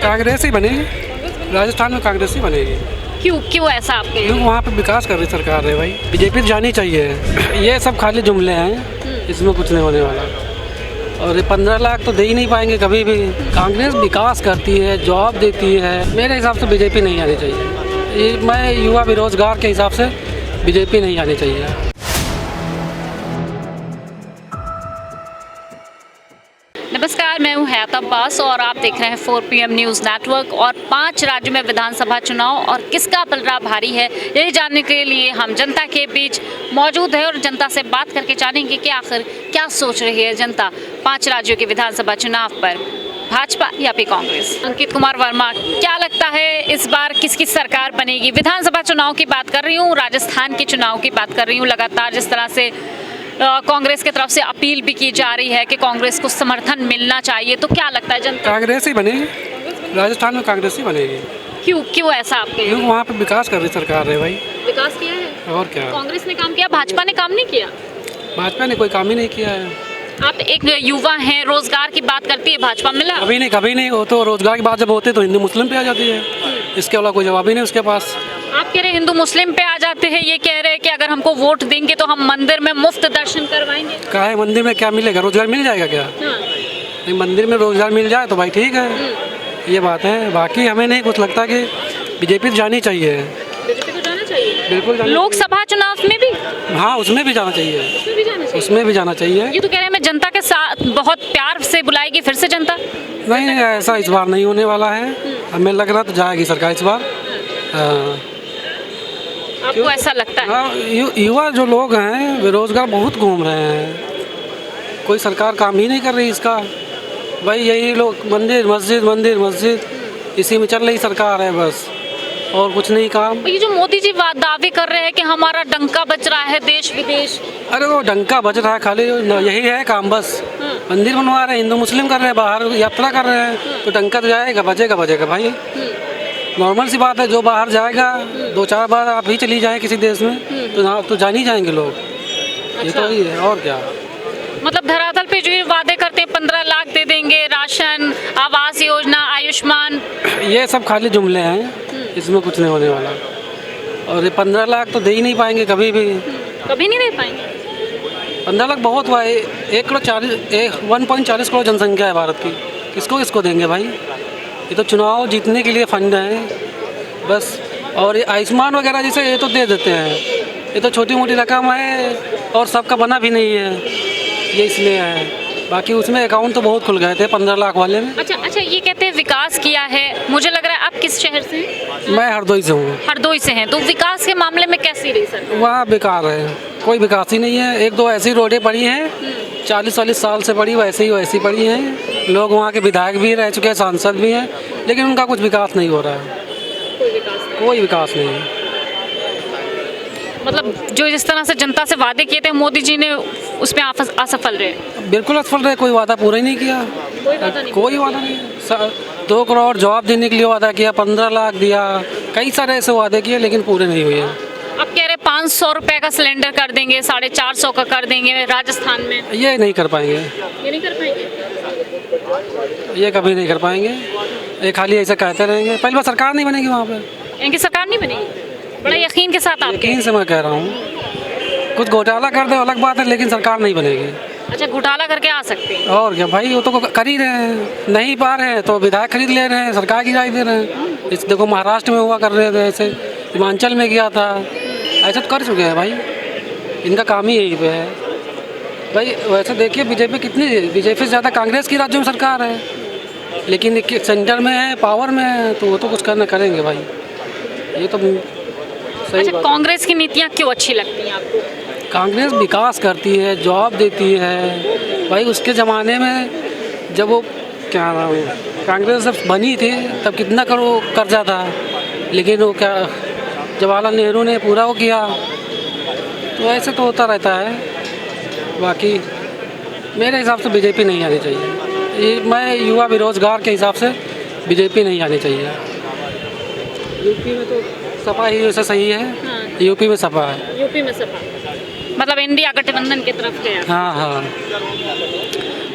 कांग्रेस ही बनेगी, राजस्थान में कांग्रेस ही बनेगी। क्यों ऐसा आपके? क्योंकि वहाँ पे विकास कर रही सरकार है भाई, बीजेपी जानी चाहिए। ये सब खाली जुमले हैं, इसमें कुछ नहीं होने वाला। और ये 15 लाख तो दे ही नहीं पाएंगे कभी भी। कांग्रेस विकास करती है, जॉब देती है, मेरे हिसाब से बीजेपी नहीं आनी चाहिए। मैं युवा बेरोजगार के हिसाब से बीजेपी नहीं आनी चाहिए। नमस्कार, मैं हूं हयात अब्बास और आप देख रहे हैं 4 PM न्यूज़ नेटवर्क। और 5 राज्यों में विधानसभा चुनाव और किसका पलड़ा भारी है, यही जानने के लिए हम जनता के बीच मौजूद है और जनता से बात करके जानेंगे कि आखिर क्या सोच रही है जनता 5 राज्यों के विधानसभा चुनाव पर, भाजपा या फिर कांग्रेस। अंकित कुमार वर्मा, क्या लगता है इस बार किसकी सरकार बनेगी? विधानसभा चुनाव की बात कर रही हूँ, राजस्थान के चुनाव की बात कर रही हूँ। लगातार जिस तरह से कांग्रेस की तरफ से अपील भी की जा रही है कि कांग्रेस को समर्थन मिलना चाहिए, तो क्या लगता है जनता? कांग्रेस ही बनेगी, राजस्थान में कांग्रेस ही बनेगी। क्यों ऐसा आपके? क्योंकि वहाँ पे विकास कर रही सरकार है भाई। विकास किया है और क्या, कांग्रेस ने काम किया, भाजपा ने काम नहीं किया? भाजपा ने कोई काम ही नहीं किया है। आप एक युवा हैं, रोजगार की बात करती है, भाजपा मिला? कभी नहीं। वो तो रोजगार की बात जब होती है तो हिंदू मुस्लिम पे आ जाती है, इसके अलावा कोई जवाब ही नहीं उसके पास। आप कह रहे हिंदू मुस्लिम पे आ जाते हैं, ये कह रहे हैं कि अगर हमको वोट देंगे तो हम मंदिर में मुफ्त दर्शन करवाएंगे। क्या है मंदिर में क्या मिलेगा? रोजगार मिल जाएगा क्या? नहीं, मंदिर में रोजगार मिल जाए तो भाई ठीक है, ये बात है। बाकी हमें नहीं कुछ लगता कि बीजेपी जानी चाहिए। बीजेपी को जाना चाहिए, बिल्कुल। लोकसभा चुनाव में भी? हाँ, उसमें भी जाना चाहिए, उसमें भी जाना चाहिए। ये तो कह रहे हैं मैं जनता के साथ बहुत प्यार से बुलाएगी फिर से जनता। नहीं, ऐसा इस बार नहीं होने वाला है। हमें लग रहा तो जाएगी सरकार इस बार। आपको ऐसा लगता है? युवा जो लोग हैं बेरोजगार बहुत घूम रहे हैं, कोई सरकार काम ही नहीं कर रही इसका। भाई यही लोग मंदिर मस्जिद इसी में चल रही सरकार है बस, और कुछ नहीं काम। ये जो मोदी जी दावे कर रहे हैं कि हमारा डंका बज रहा है देश विदेश, अरे वो डंका बज रहा है, खाली यही है काम बस। मंदिर बनवा रहे हैं, हिंदू मुस्लिम कर रहे हैं, बाहर यात्रा कर रहे हैं, तो डंका तो जाएगा, बजेगा भाई। नॉर्मल सी बात है, जो बाहर जाएगा 2-4 बार आप ही चली जाए किसी देश में तो जान ही जाएंगे लोग। ये तो ही है, और क्या। मतलब धरातल पे जो वादे करते हैं 15 लाख दे देंगे, राशन, आवास योजना, आयुष्मान, ये सब खाली जुमले हैं, इसमें कुछ नहीं होने वाला। और ये 15 लाख तो दे ही नहीं पाएंगे कभी नहीं दे पाएंगे। 15 लाख बहुत हुआ है। 1.40 करोड़ जनसंख्या है भारत की, किसको देंगे भाई? ये तो चुनाव जीतने के लिए फंड है बस। और ये आयुष्मान वगैरह जैसे ये तो दे देते हैं, ये तो छोटी मोटी रकम है और सबका बना भी नहीं है, ये इसलिए है। बाकी उसमें अकाउंट तो बहुत खुल गए थे 15 लाख वाले में। अच्छा, ये कहते हैं विकास किया है। मुझे लग रहा है आप किस शहर से हैं? मैं हरदोई से हूँ। हरदोई से हैं, तो विकास के मामले में कैसी रही सर? वहाँ बेकार है, कोई विकास ही नहीं है। 1-2 ऐसी रोडें पड़ी हैं 40-40 साल से पड़ी, वैसी पड़ी हैं। लोग वहाँ के विधायक भी रह चुके हैं, सांसद भी हैं, लेकिन उनका कुछ विकास नहीं हो रहा है। कोई विकास नहीं है। मतलब जो जिस तरह से जनता से वादे किए थे मोदी जी ने, उसमें असफल रहे। बिल्कुल असफल रहे, कोई वादा पूरा ही नहीं किया। कोई वादा नहीं। 2 करोड़ जॉब देने के लिए वादा किया, 15 लाख दिया, कई सारे ऐसे वादे किए लेकिन पूरे नहीं हुए। अब कह रहे 500 रुपए का सिलेंडर कर देंगे, 450 का कर देंगे राजस्थान में। ये नहीं कर पाएंगे, ये कभी नहीं कर पाएंगे। ये खाली ऐसे कहते रहेंगे। पहली बार सरकार नहीं बनेगी वहाँ पे। इनकी सरकार नहीं बनेगी? बड़ा यकीन के साथ? यकीन से मैं कह रहा हूँ। कुछ घोटाला कर दे अलग बात है, लेकिन सरकार नहीं बनेगी। अच्छा, घोटाला करके आ सकते हैं? और क्या भाई, वो तो कर ही रहे हैं। नहीं पा रहे हैं तो विधायक खरीद ले रहे हैं, सरकार की राय दे रहे हैं। इस देखो महाराष्ट्र में हुआ कर रहे थे ऐसे, हिमाचल में किया था, ऐसा तो कर चुके हैं भाई। इनका काम ही यही पे है भाई। वैसे देखिए बीजेपी से ज़्यादा कांग्रेस की राज्यों में सरकार है, लेकिन सेंटर में है, पावर में है, तो वो तो कुछ करना करेंगे भाई। ये तो सही। अच्छा, कांग्रेस की नीतियाँ क्यों अच्छी लगती हैं आपको? कांग्रेस विकास करती है, जॉब देती है भाई। उसके ज़माने में जब वो क्या नाम है, कांग्रेस जब बनी थी तब कितना कर्जा था, लेकिन वो क्या जवाहरलाल नेहरू ने पूरा वो किया। तो ऐसे तो होता रहता है। बाकी मेरे हिसाब से बीजेपी नहीं आनी चाहिए। मैं युवा बेरोजगार के हिसाब से बीजेपी नहीं आनी चाहिए। यूपी में तो सपा ही वैसे सही है। हाँ। यूपी में सपा है। यूपी में सपा मतलब इंडिया गठबंधन की तरफ है। हाँ।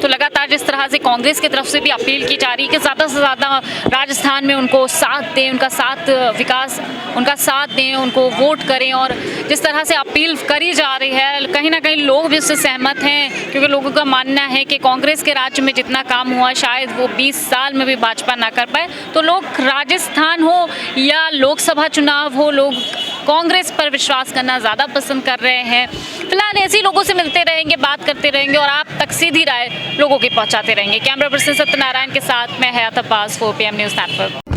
तो लगातार जिस तरह से कांग्रेस की तरफ से भी अपील की जा रही है कि ज़्यादा से ज़्यादा राजस्थान में उनको साथ दें, उनका साथ विकास, उनका साथ दें, उनको वोट करें, और जिस तरह से अपील करी जा रही है कहीं ना कहीं लोग भी उससे सहमत हैं, क्योंकि लोगों का मानना है कि कांग्रेस के राज्य में जितना काम हुआ शायद वो 20 साल में भी भाजपा ना कर पाए। तो लोग राजस्थान हो या लोकसभा चुनाव हो, लोग कांग्रेस पर विश्वास करना ज़्यादा पसंद कर रहे हैं। फिलहाल ऐसे ही लोगों से मिलते रहेंगे, बात करते रहेंगे और आप तक सीधी राय लोगों की पहुंचाते रहेंगे। कैमरा पर्सन सत्यनारायण के साथ मैं हयात अब्बास, 4PM न्यूज़ नेटवर्क।